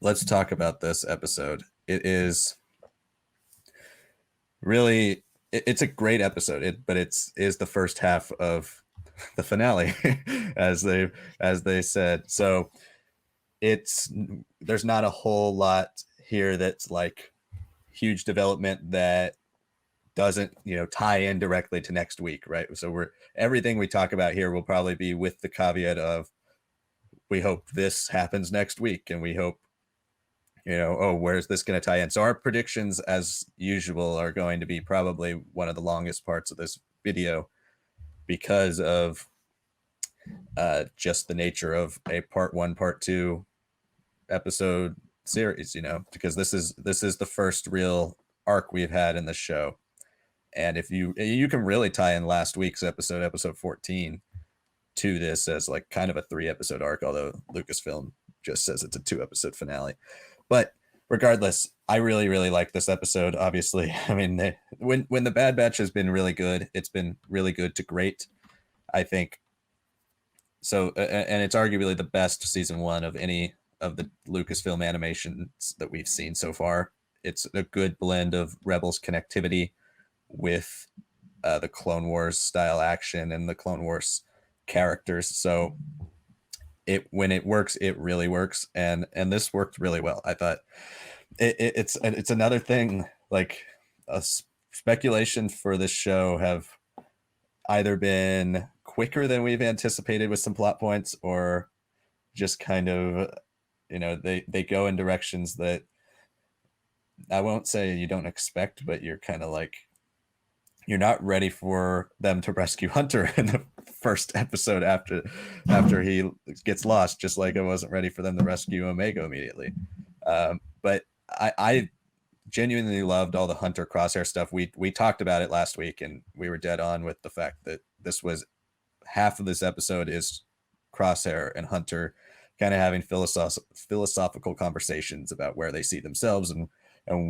let's talk about this episode. It is really it's a great episode, but it's is the first half of the finale, as they said. So it's there's not a whole lot here that's like huge development that doesn't tie in directly to next week, right? So we're everything we talk about here will probably be with the caveat of we hope this happens next week, and we hope oh, where's this going to tie in? So our predictions, as usual, are going to be probably one of the longest parts of this video because of just the nature of a part one, part two episode series. Because this is the first real arc we've had in the show, and if you can really tie in last week's episode 14, to this as like kind of a 3-episode arc, although Lucasfilm just says it's a 2-episode finale. But regardless, I really, really like this episode. Obviously, I mean, when the Bad Batch has been really good, it's been really good to great, I think. So, and it's arguably the best season one of any of the Lucasfilm animations that we've seen so far. It's a good blend of Rebels connectivity with the Clone Wars style action and the Clone Wars characters. So when it works, it really works, and this worked really well. I thought it's another thing, like a speculation for this show have either been quicker than we've anticipated with some plot points, or just kind of they go in directions that I won't say you don't expect, but you're kind of like you're not ready for them to rescue Hunter in the first episode after he gets lost, just like I wasn't ready for them to rescue Omega immediately. But I genuinely loved all the Hunter Crosshair stuff. We talked about it last week, and we were dead on with the fact that this was half of this episode is Crosshair and Hunter kind of having philosophical conversations about where they see themselves and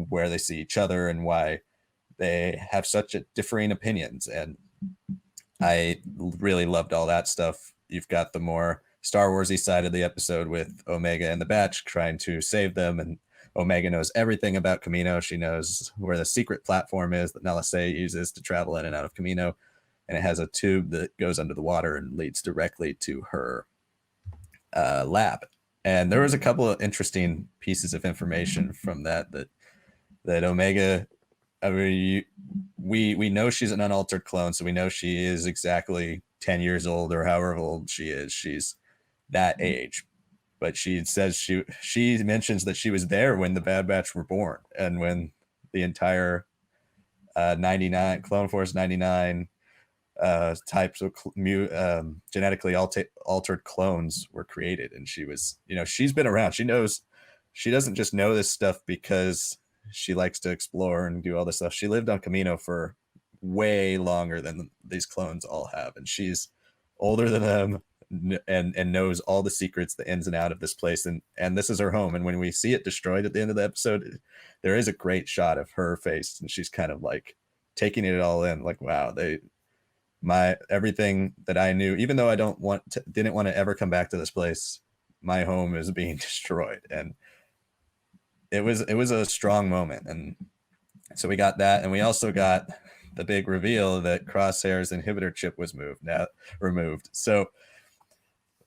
where they see each other and why they have such differing opinions. And I really loved all that stuff. You've got the more Star Warsy side of the episode with Omega and the Batch trying to save them, and Omega knows everything about Kamino. She knows where the secret platform is that Nala Se uses to travel in and out of Kamino, and it has a tube that goes under the water and leads directly to her lab. And there was a couple of interesting pieces of information from that Omega, I mean, we know she's an unaltered clone, so we know she is exactly 10 years old or however old she is. She's that age. But she says she mentions that she was there when the Bad Batch were born, and when the entire 99 Clone Force 99 types of genetically altered clones were created. And she was, she's been around. She knows. She doesn't just know this stuff because she likes to explore and do all this stuff. She lived on Kamino for way longer than these clones all have, and she's older than them and knows all the secrets, the ins and out of this place, and this is her home. And when we see it destroyed at the end of the episode, there is a great shot of her face, and she's kind of like taking it all in, like, wow, everything that I knew, even though I didn't want to ever come back to this place, my home is being destroyed. And it was a strong moment. And so we got that, and we also got the big reveal that Crosshair's inhibitor chip was removed. So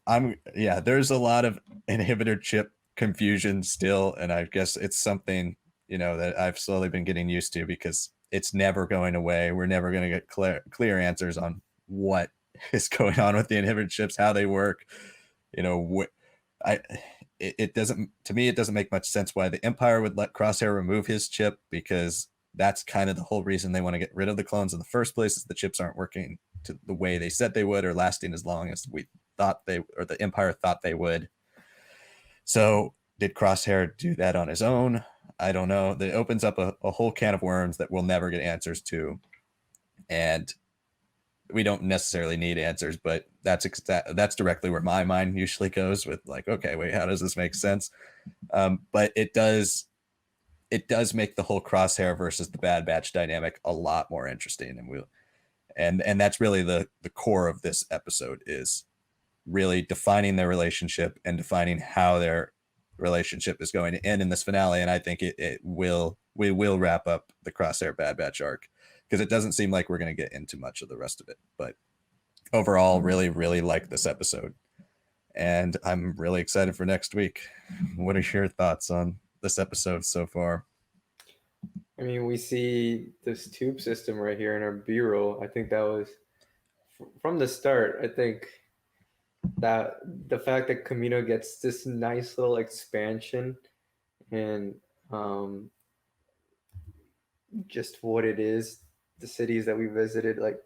there's a lot of inhibitor chip confusion still, and I guess it's something that I've slowly been getting used to, because it's never going away. We're never going to get clear answers on what is going on with the inhibitor chips, how they work. It doesn't, to me, it doesn't make much sense why the Empire would let Crosshair remove his chip, because that's kind of the whole reason they want to get rid of the clones in the first place, is the chips aren't working to the way they said they would, or lasting as long as we thought or the Empire thought they would. So did Crosshair do that on his own? I don't know. That opens up a whole can of worms that we'll never get answers to. And we don't necessarily need answers, but that's directly where my mind usually goes with, like, okay, wait, how does this make sense? But it does make the whole Crosshair versus the Bad Batch dynamic a lot more interesting. And that's really the core of this episode, is really defining their relationship and defining how they're relationship is going to end in this finale, and I think we will wrap up the Crosshair Bad Batch arc, because it doesn't seem like we're going to get into much of the rest of it. But overall, really, really like this episode, and I'm really excited for next week. What are your thoughts on this episode so far? I mean, we see this tube system right here in our B-roll. I think that was from the start. I think that the fact that Kamino gets this nice little expansion and um, just what it is, the cities that we visited, like,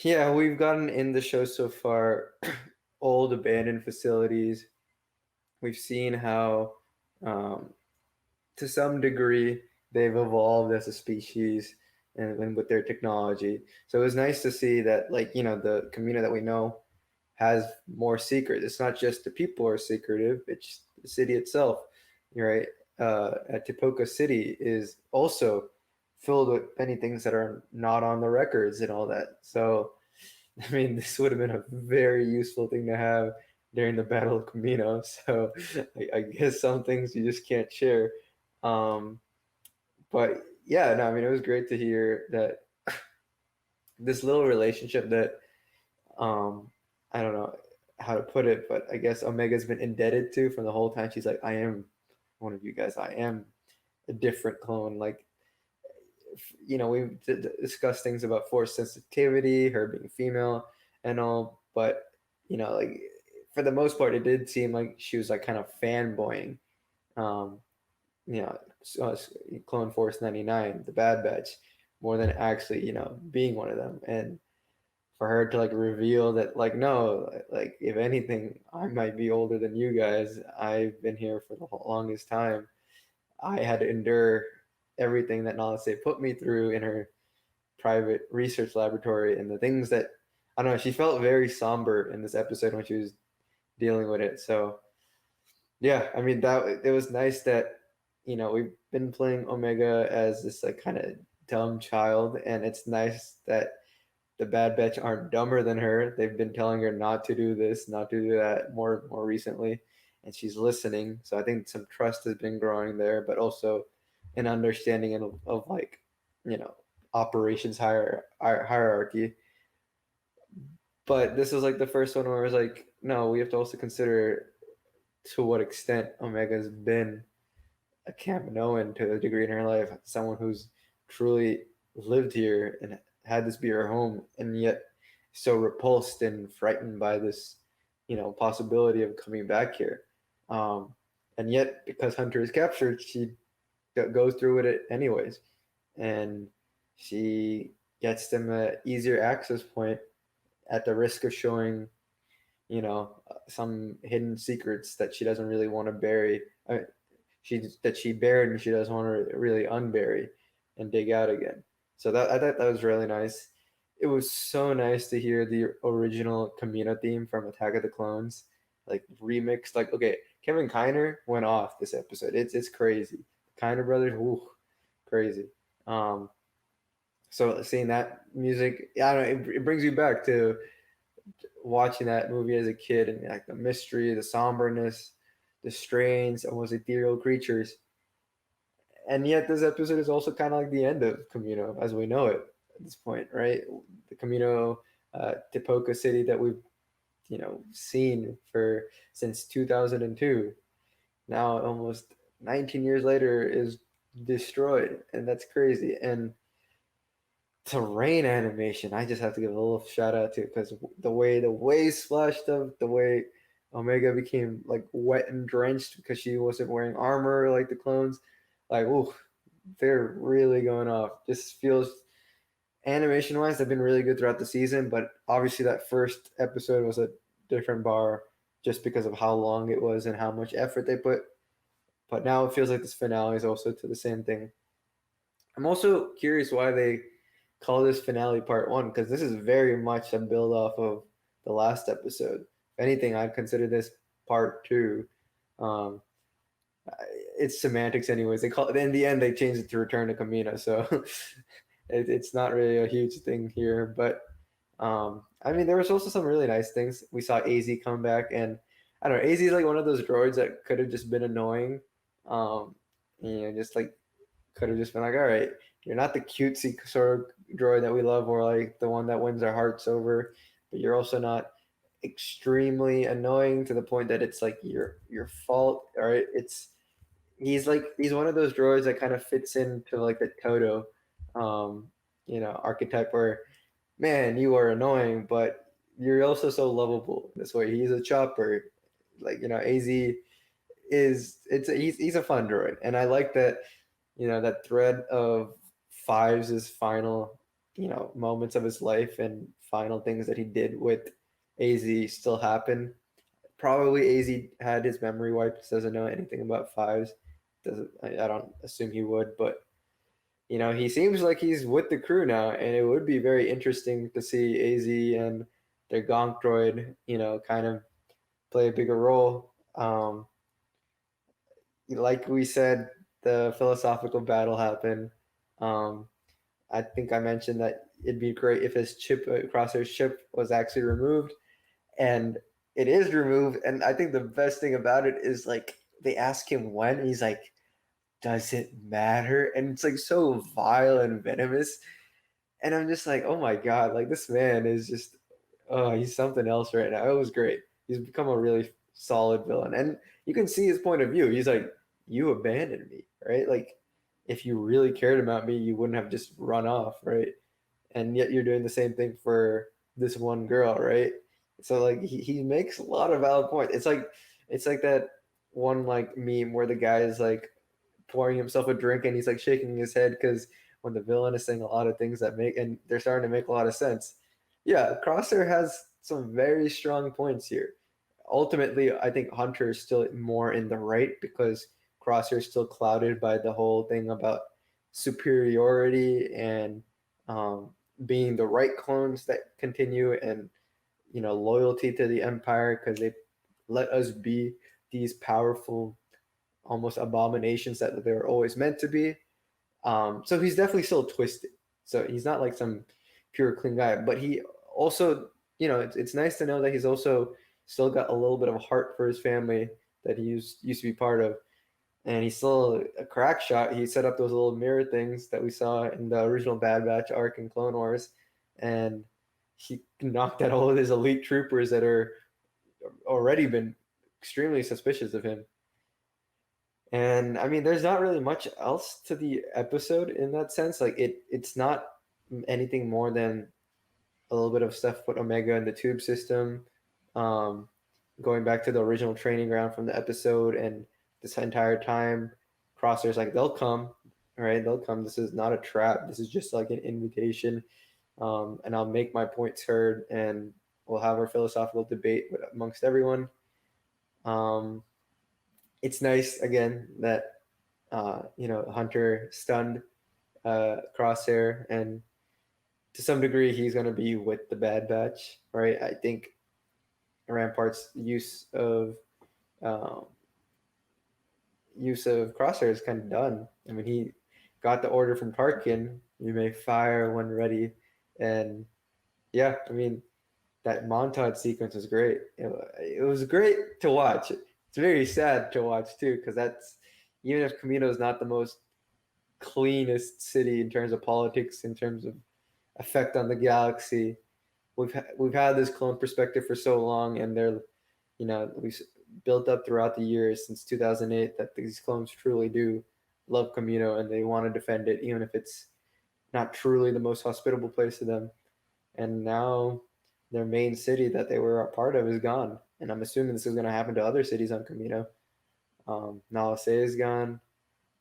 yeah, we've gotten in the show so far old abandoned facilities. We've seen how, um, to some degree, they've evolved as a species and with their technology. So it was nice to see that, like, the community that we know has more secrets. It's not just the people are secretive; it's the city itself. You're right. At Tipoca City is also filled with many things that are not on the records and all that. So, I mean, this would have been a very useful thing to have during the Battle of Kamino. So, I guess some things you just can't share. Um, but yeah, no, I mean, it was great to hear that this little relationship that, um, I don't know how to put it, but I guess Omega's been indebted to from the whole time. She's like, I am one of you guys. I am a different clone. Like, we've discussed things about force sensitivity, her being female and all, but, like, for the most part, it did seem like she was like kind of fanboying, um, you know, Clone Force 99, the Bad Batch, more than actually, being one of them. And for her to like reveal that, like, no, like, if anything, I might be older than you guys. I've been here for the longest time. I had to endure everything that Nalase put me through in her private research laboratory, and the things that, I don't know, she felt very somber in this episode when she was dealing with it. So yeah, I mean, that it was nice that, we've been playing Omega as this like kind of dumb child, and it's nice that the Bad Batch aren't dumber than her. They've been telling her not to do this, not to do that more recently, and she's listening. So I think some trust has been growing there, but also an understanding of like, you know operations hierarchy. But this is like the first one where it's like, no, we have to also consider to what extent Omega's been a Kaminoan to a degree in her life, someone who's truly lived here and had this be her home, and yet so repulsed and frightened by this, possibility of coming back here. Um, and yet, because Hunter is captured, she goes through with it anyways, and she gets them an easier access point at the risk of showing, some hidden secrets that she doesn't really want to bury. She buried and she doesn't want to really unbury and dig out again. So I thought that was really nice. It was so nice to hear the original Kamino theme from Attack of the Clones, like remixed. Like, okay, Kevin Kiner went off this episode. It's crazy. Kiner brothers, ooh, crazy. Um, so seeing that music, yeah, I don't know, it brings you back to watching that movie as a kid, and like the mystery, the somberness, the strange, almost ethereal creatures. And yet, this episode is also kind of like the end of Kamino as we know it at this point, right? The Kamino, Tipoca City that we've, seen for since 2002, now almost 19 years later, is destroyed, and that's crazy. And terrain animation, I just have to give a little shout out to, because the way the waves splashed up, the way Omega became like wet and drenched because she wasn't wearing armor like the clones, like, ooh, they're really going off. This feels, animation wise, they've been really good throughout the season, but obviously that first episode was a different bar just because of how long it was and how much effort they put. But now it feels like this finale is also to the same thing. I'm also curious why they call this finale part one, because this is very much a build off of the last episode. If anything, I'd consider this part two. Um, it's semantics, anyways. They call it, in the end they changed it to Return to Kamino, so it's not really a huge thing here. But I mean, there was also some really nice things. We saw AZ come back, and I don't know. AZ is like one of those droids that could have just been annoying. Um, just like could have just been like, all right, you're not the cutesy sort of droid that we love, or like the one that wins our hearts over, but you're also not extremely annoying to the point that it's like your fault. All right, he's one of those droids that kind of fits into like the Toto, um, archetype where man, you are annoying, but you're also so lovable this way. He's a chopper, like Az he's a fun droid, and I like that that thread of Fives' final moments of his life and final things that he did with Az still happen. Probably Az had his memory wiped, doesn't know anything about Fives. Doesn't I don't assume he would, but he seems like he's with the crew now, and it would be very interesting to see Az and their Gonk droid, kind of play a bigger role. Like we said, the philosophical battle happened. Um, I think I mentioned that it'd be great if his chip, Crosshair's chip, was actually removed, and it is removed. And I think the best thing about it is like they ask him when, and he's like, "Does it matter?" And it's like so vile and venomous. And I'm just like, oh my god, like this man is just, oh, he's something else right now. It was great. He's become a really solid villain, and you can see his point of view. He's like, you abandoned me, right? Like, if you really cared about me, you wouldn't have just run off, right? And yet you're doing the same thing for this one girl, right? So like he makes a lot of valid points. It's like that one like meme where the guy is like pouring himself a drink and he's like shaking his head because when the villain is saying a lot of things that make and they're starting to make a lot of sense. Yeah, Crosshair has some very strong points here. Ultimately, I think Hunter is still more in the right because Crosshair is still clouded by the whole thing about superiority and um, being the right clones that continue and loyalty to the Empire because they let us be these powerful almost abominations that they were always meant to be. So he's definitely still twisted. So he's not like some pure clean guy, but he also, it's nice to know that he's also still got a little bit of a heart for his family that he used to be part of. And he's still a crack shot. He set up those little mirror things that we saw in the original Bad Batch arc in Clone Wars. And he knocked out all of his elite troopers that are already been extremely suspicious of him. And I mean, there's not really much else to the episode in that sense. Like it's not anything more than a little bit of stuff with Omega and the tube system, um, going back to the original training ground from the episode, and this entire time, Crosshair's like they'll come, right? They'll come. This is not a trap. This is just like an invitation, and I'll make my points heard, and we'll have our philosophical debate amongst everyone. Um, it's nice again that Hunter stunned Crosshair, and to some degree he's going to be with the Bad Batch, right? I think Rampart's um, use of Crosshair is kind of done. I mean, he got the order from Tarkin, "You may fire when ready," and yeah, I mean that montage sequence was great. It was great to watch. It's very sad to watch too, because that's even if Kamino is not the most cleanest city in terms of politics, in terms of effect on the galaxy. We've had this clone perspective for so long, and we've built up throughout the years since 2008 that these clones truly do love Kamino and they want to defend it, even if it's not truly the most hospitable place to them. And now their main city that they were a part of is gone, and I'm assuming this is going to happen to other cities on Kamino. Nala Se is gone.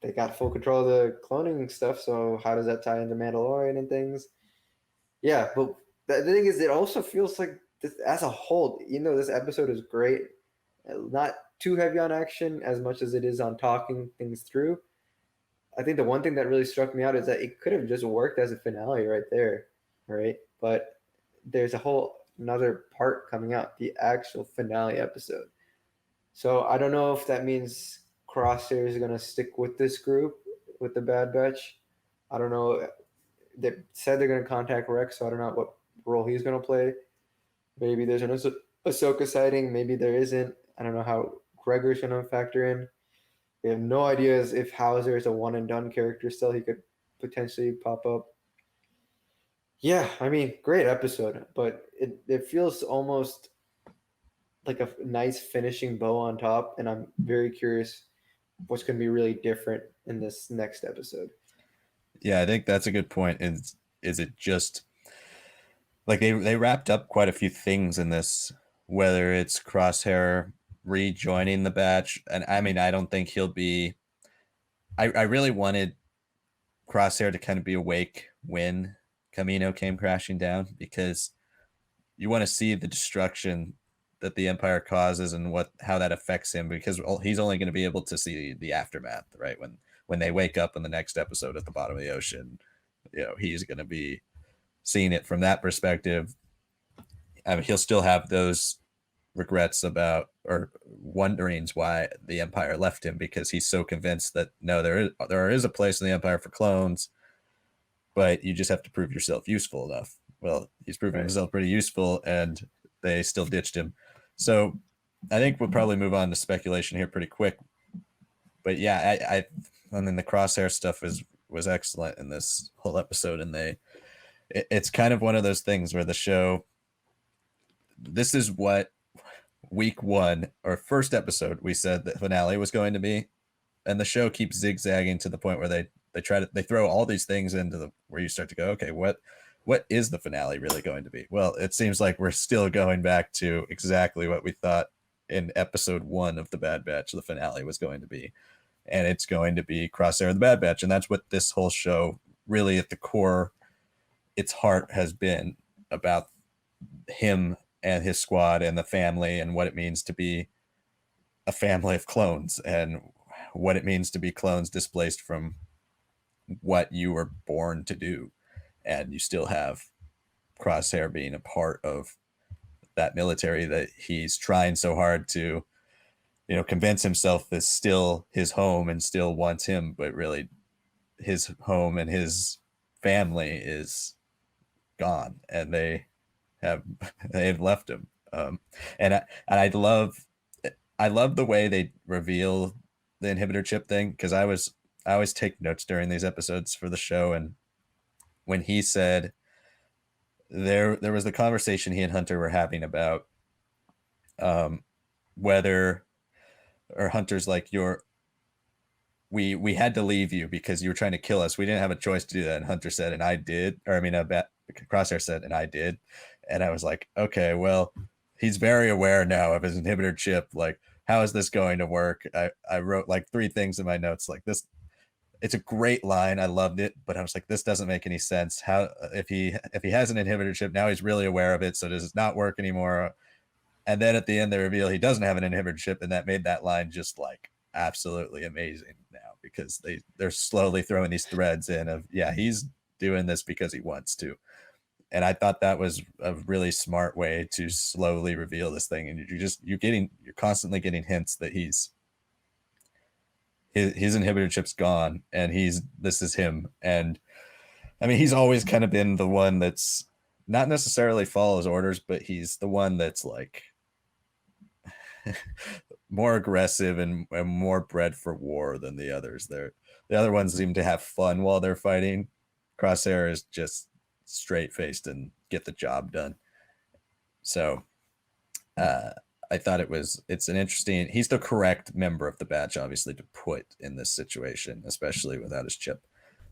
They got full control of the cloning stuff. So how does that tie into Mandalorian and things? Yeah, but the thing is, it also feels like this, as a whole, this episode is great. Not too heavy on action as much as it is on talking things through. I think the one thing that really struck me out is that it could have just worked as a finale right there, right? But there's a whole another part coming out, the actual finale episode. So I don't know if that means Crosshair is gonna stick with this group with the Bad Batch. I don't know. They said they're gonna contact Rex, so I don't know what role he's gonna play. Maybe there's an Ahsoka sighting. Maybe there isn't. I don't know how Gregor's gonna factor in. We have no ideas if Hauser is a one and done character still. He could potentially pop up. Yeah, I mean, great episode, but it feels almost like a nice finishing bow on top, and I'm very curious what's going to be really different in this next episode. Yeah, I think that's a good point. Is it just like they wrapped up quite a few things in this, whether it's Crosshair rejoining the batch, and I mean I don't think he'll be. I really wanted Crosshair to kind of be awake when Kamino came crashing down, because you want to see the destruction that the Empire causes and how that affects him, because he's only going to be able to see the aftermath, right? When they wake up in the next episode at the bottom of the ocean, he's going to be seeing it from that perspective. I mean, he'll still have those regrets about, or wonderings why the Empire left him, because he's so convinced that no, there is a place in the Empire for clones, but you just have to prove yourself useful enough. Well, he's proven himself pretty useful, and they still ditched him. So I think we'll probably move on to speculation here pretty quick. But yeah, I mean, the Crosshair stuff was excellent in this whole episode, and it's kind of one of those things where the show, this is what week one or first episode we said the finale was going to be, and the show keeps zigzagging to the point where they throw all these things into where you start to go, okay, what is the finale really going to be? Well, it seems like we're still going back to exactly what we thought in episode 1 of the Bad Batch the finale was going to be, and it's going to be Crosshair and the Bad Batch. And that's what this whole show really at the core, its heart has been about, him and his squad and the family, and what it means to be a family of clones, and what it means to be clones displaced from what you were born to do. And you still have Crosshair being a part of that military that he's trying so hard to, convince himself is still his home and still wants him, but really his home and his family is gone, and they've left him. And I love the way they reveal the inhibitor chip thing, because I always take notes during these episodes for the show, and when he said there was the conversation he and Hunter were having about whether, or Hunter's like, we had to leave you because you were trying to kill us. We didn't have a choice to do that. And Hunter said, and I did. Or I mean, Crosshair said, and I did. And I was like, okay, well, he's very aware now of his inhibitor chip. Like, how is this going to work? I wrote like 3 things in my notes like this. It's a great line. I loved it, but I was like, this doesn't make any sense. How, if he has an inhibitor chip, now he's really aware of it, so does it not work anymore? And then at the end, they reveal he doesn't have an inhibitor chip, and that made that line just like absolutely amazing now, because they're slowly throwing these threads in of, yeah, he's doing this because he wants to. And I thought that was a really smart way to slowly reveal this thing. And you're constantly getting hints that his inhibitor chip's gone, and this is him. And I mean, he's always kind of been the one that's not necessarily follows orders, but he's the one that's like more aggressive and more bred for war than the others. The other ones seem to have fun while they're fighting. Crosshair is just straight faced and get the job done. So I thought it's an interesting, he's the correct member of the batch, obviously, to put in this situation, especially without his chip.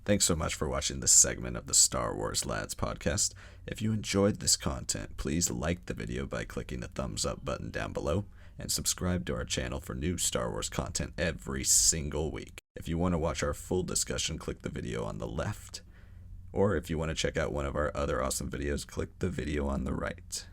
Thanks so much for watching this segment of the Star Wars Lads podcast. If you enjoyed this content, please like the video by clicking the thumbs up button down below, and subscribe to our channel for new Star Wars content every single week. If you want to watch our full discussion, click the video on the left. Or if you want to check out one of our other awesome videos, click the video on the right.